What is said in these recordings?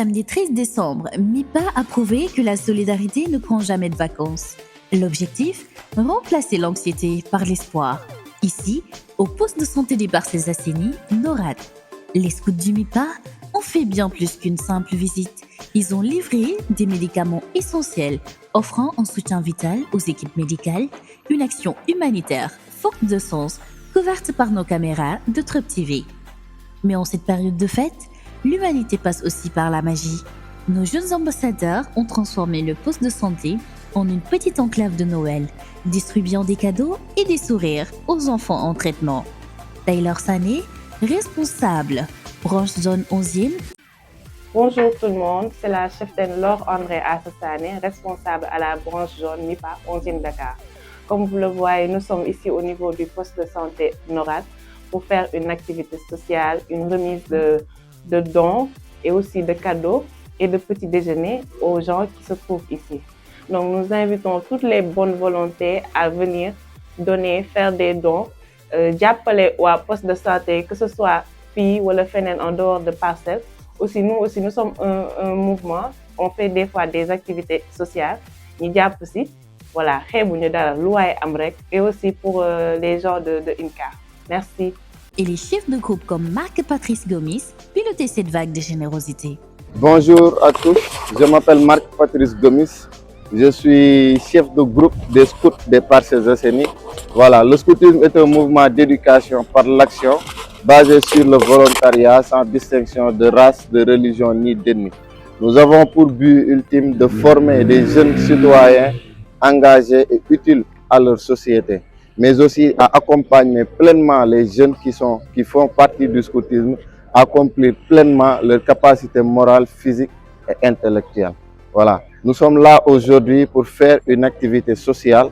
samedi 13 décembre, MIPA a prouvé que la solidarité ne prend jamais de vacances. L'objectif, remplacer l'anxiété par l'espoir. Ici, au poste de santé des Parcelles Assainies, NORAD. Les scouts du MIPA ont fait bien plus qu'une simple visite. Ils ont livré des médicaments essentiels, offrant un soutien vital aux équipes médicales, une action humanitaire forte de sens, couverte par nos caméras de Trup TV. Mais en cette période de fête, l'humanité passe aussi par la magie. Nos jeunes ambassadeurs ont transformé le poste de santé en une petite enclave de Noël, distribuant des cadeaux et des sourires aux enfants en traitement. Taylor Sané, responsable, branche zone 11e. Bonjour tout le monde, c'est la cheftaine Laure André Assassane, responsable à la branche zone MIPA 11e Dakar. Comme vous le voyez, nous sommes ici au niveau du poste de santé NORAD pour faire une activité sociale, une remise de dons et aussi de cadeaux et de petits déjeuners aux gens qui se trouvent ici. Donc nous invitons toutes les bonnes volontés à venir donner, faire des dons, jàppale waa poste de santé, que ce soit fii wala feneen en dehors de Parcelles. Nous sommes un mouvement, on fait des fois des activités sociales, ñu jàpp si, voilà, xeebuñu dara lu waaye am rek, et aussi pour les gens de INCAR. Merci. Et les chefs de groupe comme Marc-Patrice Gomis pilotaient cette vague de générosité. Bonjour à tous, je m'appelle Marc-Patrice Gomis. Je suis chef de groupe des scouts des Parcelles Assainies. Voilà, le scoutisme est un mouvement d'éducation par l'action basé sur le volontariat sans distinction de race, de religion ni d'ethnie. Nous avons pour but ultime de former des jeunes citoyens engagés et utiles à leur société, mais aussi à accompagner pleinement les jeunes qui font partie du scoutisme à accomplir pleinement leurs capacités morales, physiques et intellectuelles. Voilà. Nous sommes là aujourd'hui pour faire une activité sociale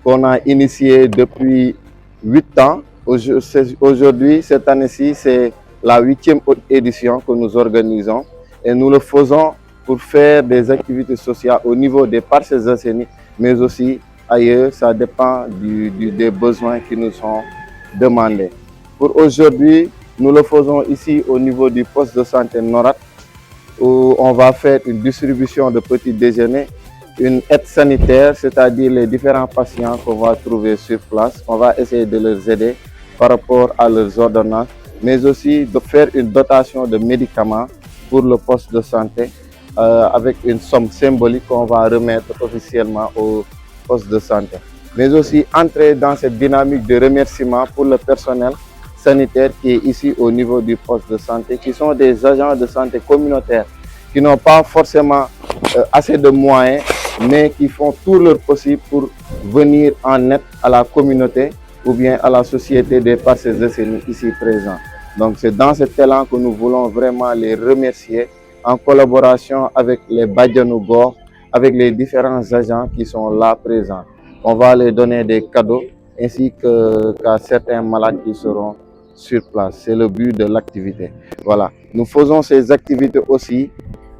qu'on a initiée depuis 8 ans. Aujourd'hui, cette année-ci, c'est la 8e édition que nous organisons et nous le faisons pour faire des activités sociales au niveau des Parcelles Assainies, mais aussi ailleurs, ça dépend des besoins qui nous sont demandés. Pour aujourd'hui, nous le faisons ici au niveau du poste de santé NORAD, où on va faire une distribution de petits déjeuners, une aide sanitaire, c'est-à-dire les différents patients qu'on va trouver sur place. On va essayer de les aider par rapport à leurs ordonnances, mais aussi de faire une dotation de médicaments pour le poste de santé avec une somme symbolique qu'on va remettre officiellement au poste de santé. Mais aussi entrer dans cette dynamique de remerciement pour le personnel sanitaire qui est ici au niveau du poste de santé, qui sont des agents de santé communautaires, qui n'ont pas forcément assez de moyens, mais qui font tout leur possible pour venir en aide à la communauté ou bien à la société des Parcelles Assainies ici présents. Donc c'est dans cet élan que nous voulons vraiment les remercier en collaboration avec les Badianou Gor, avec les différents agents qui sont là présents. On va les donner des cadeaux ainsi qu'à certains malades qui seront sur place. C'est le but de l'activité. Voilà. Nous faisons ces activités aussi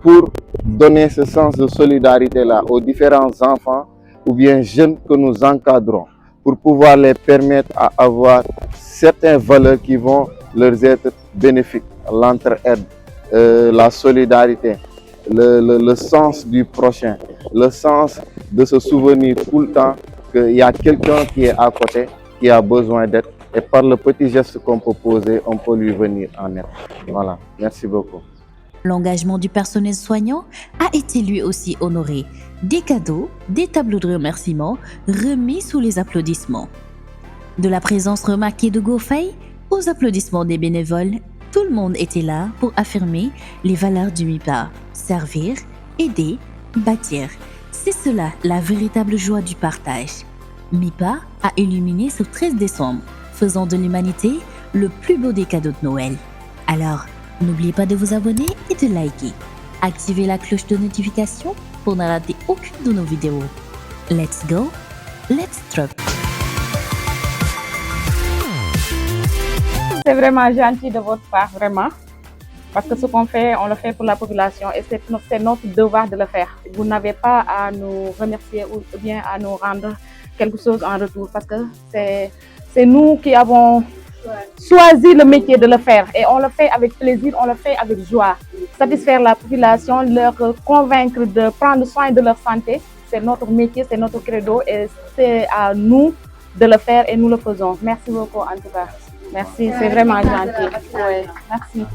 pour donner ce sens de solidarité-là aux différents enfants ou bien jeunes que nous encadrons, pour pouvoir les permettre à avoir certaines valeurs qui vont leur être bénéfiques. L'entraide, la solidarité, le sens du prochain, le sens de se souvenir tout le temps qu'il y a quelqu'un qui est à côté, qui a besoin d'aide. Et par le petit geste qu'on peut poser, on peut lui venir en aide. Voilà, merci beaucoup. L'engagement du personnel soignant a été lui aussi honoré. Des cadeaux, des tableaux de remerciements remis sous les applaudissements. De la présence remarquée de Gofei aux applaudissements des bénévoles, tout le monde était là pour affirmer les valeurs du MIPA. Servir, aider, bâtir. C'est cela la véritable joie du partage. MIPA a illuminé ce 13 décembre, faisant de l'humanité le plus beau des cadeaux de Noël. Alors, n'oubliez pas de vous abonner et de liker. Activez la cloche de notification pour ne rater aucune de nos vidéos. Let's go, let's Trup. C'est vraiment gentil de votre part, vraiment. Parce que ce qu'on fait, on le fait pour la population et c'est notre devoir de le faire. Vous n'avez pas à nous remercier ou bien à nous rendre quelque chose en retour parce que c'est nous qui avons choisi le métier de le faire et on le fait avec plaisir, on le fait avec joie. Satisfaire la population, leur convaincre de prendre soin de leur santé, c'est notre métier, c'est notre credo et c'est à nous de le faire et nous le faisons. Merci beaucoup en tout cas. Merci, c'est vraiment gentil. Ouais, merci.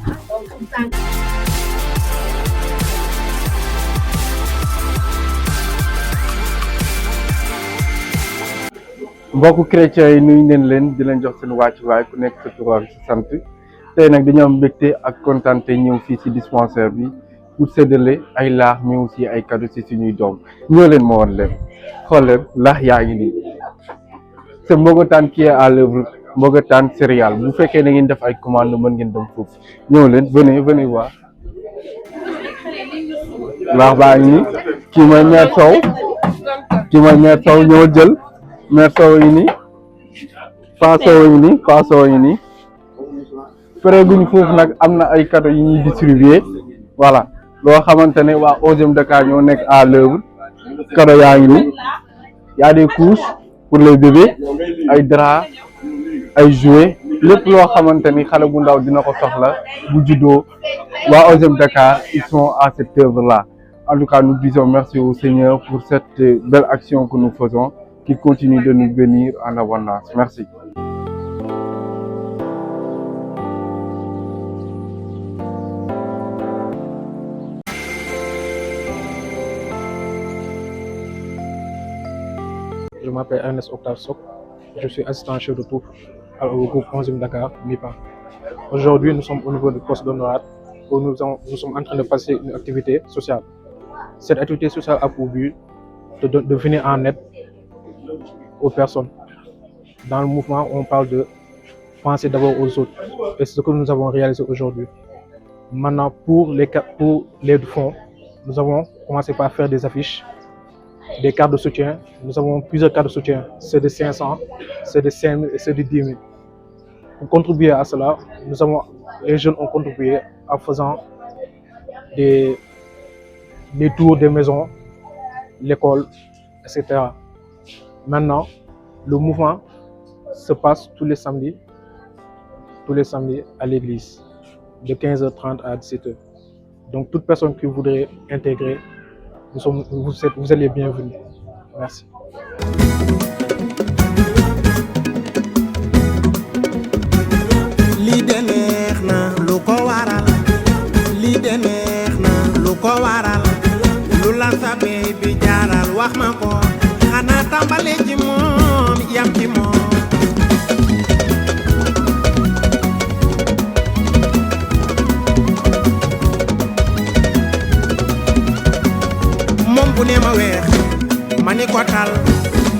mbokku chrétien yi nuyu nañ leen di leen jox seen wàccuwaay ku nekk sa tur ak sa sant tey nag dañoo am mbégte ak kontaan te ñëw fii ci dispensaire bi pour séddale ay laax mais aussi ay cadeau ci suñuy doom ñoo leen ma woon leen xool leen laax yaa ngi nii c'est Mbogotaan qui est à l'œuvre Mbogotaan céréales bu fekkee da ngeen def ay commande mën ngeen dem foofu ñëw leen venez voir laax baa ngi nii kii mooy mère Sow ñëw jël mère Sow yi nii Faso yi nii pare guñ foofu nag am na ay cadeaux yi ñuy distribuer voilà loo xamante ne waa 11e Dakar ñoo nekk à l'œuvre cadeaux yaa ngi nii y a des couches pour les bébés ay draps ay jouets lépp loo xamante ni xale bu ndaw dina ko soxla bu juddoo waa 11e Dakar ils sont à cette œuvre là. En tout cas, nous disons merci au Seigneur pour cette belle action que nous faisons, qui continue de nous bénir en abondance. Merci. Je m'appelle Ernest Octave Sok, je suis assistant chef de troupe au groupe 11e Dakar, MIPA. Aujourd'hui, nous sommes au niveau du poste d'honorat où nous sommes en train de passer une activité sociale. Cette activité sociale a pour but de venir en aide aux personnes. Dans le mouvement, on parle de penser d'abord aux autres. Et c'est ce que nous avons réalisé aujourd'hui. Maintenant, pour les fonds, nous avons commencé par faire des affiches, des cartes de soutien. Nous avons plusieurs cartes de soutien. C'est de 500, c'est de 5 000 et c'est de 10 000. Pour contribuer à cela, les jeunes ont contribué en faisant des tours des maisons, l'école, etc. Maintenant, le mouvement se passe tous les samedis à l'église, de 15h30 à 17h. Donc, toute personne qui voudrait intégrer, vous êtes les bienvenus. Merci. Baby jaaral wax ma ko xanaa tàmbale ci moom yam ci moom moom bu ne ma weex ma ni ko tal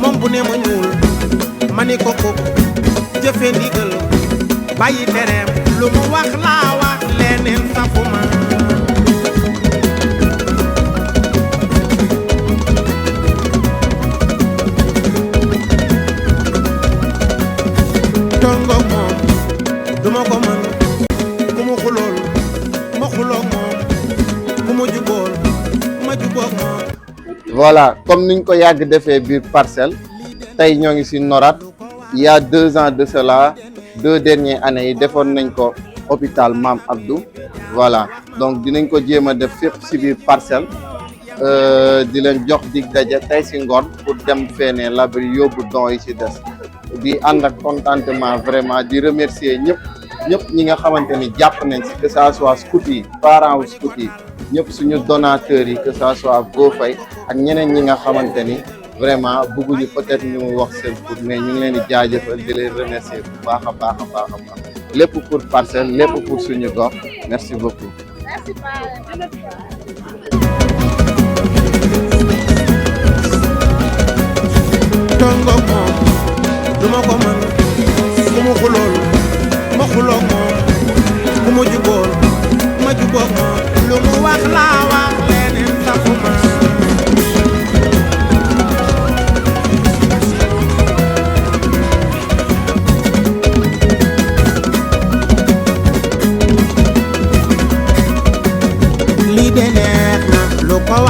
moom bu ne ma ñuul ma ni ko kuk jëfe ndigal bàyyi tereem lu mu wax laa wax leneen safuma Voilà, comme nous avons fait bir parcelle, tay ñoo ngi ci Norat. Il y a 2 ans de cela, 2 dernières années, nous avons fait hôpital Mam Abdou. Voilà, donc nous avons fait def fépp ci bir parcelle. Di leen jox dig daje tay ci ngor pour dem fene l'abri yóbbu don yi ci des. Di ànd ak contentement vraiment di remercier ñëpp ñi nga xamanteni japp nañ ci que ça soit scout yi parents wu scout yi ñëpp suñu donateurs yi que ça soit GoFay ak ñeneen ñi nga xamanteni vraiment bëgguñu peut-être ñu wax seen pour mais ñu ngi leen di jaajëfal di leen remercier bu baax a baax lépp pour parcelle lépp pour suñu gox merci beaucoup. Merci. Tongo moom duma ko mën ku mu xulool ma xuloog moom ku mu jubool ma juboog moom lu mu wax laa wax leneen safuma lii de neex na lu ko wax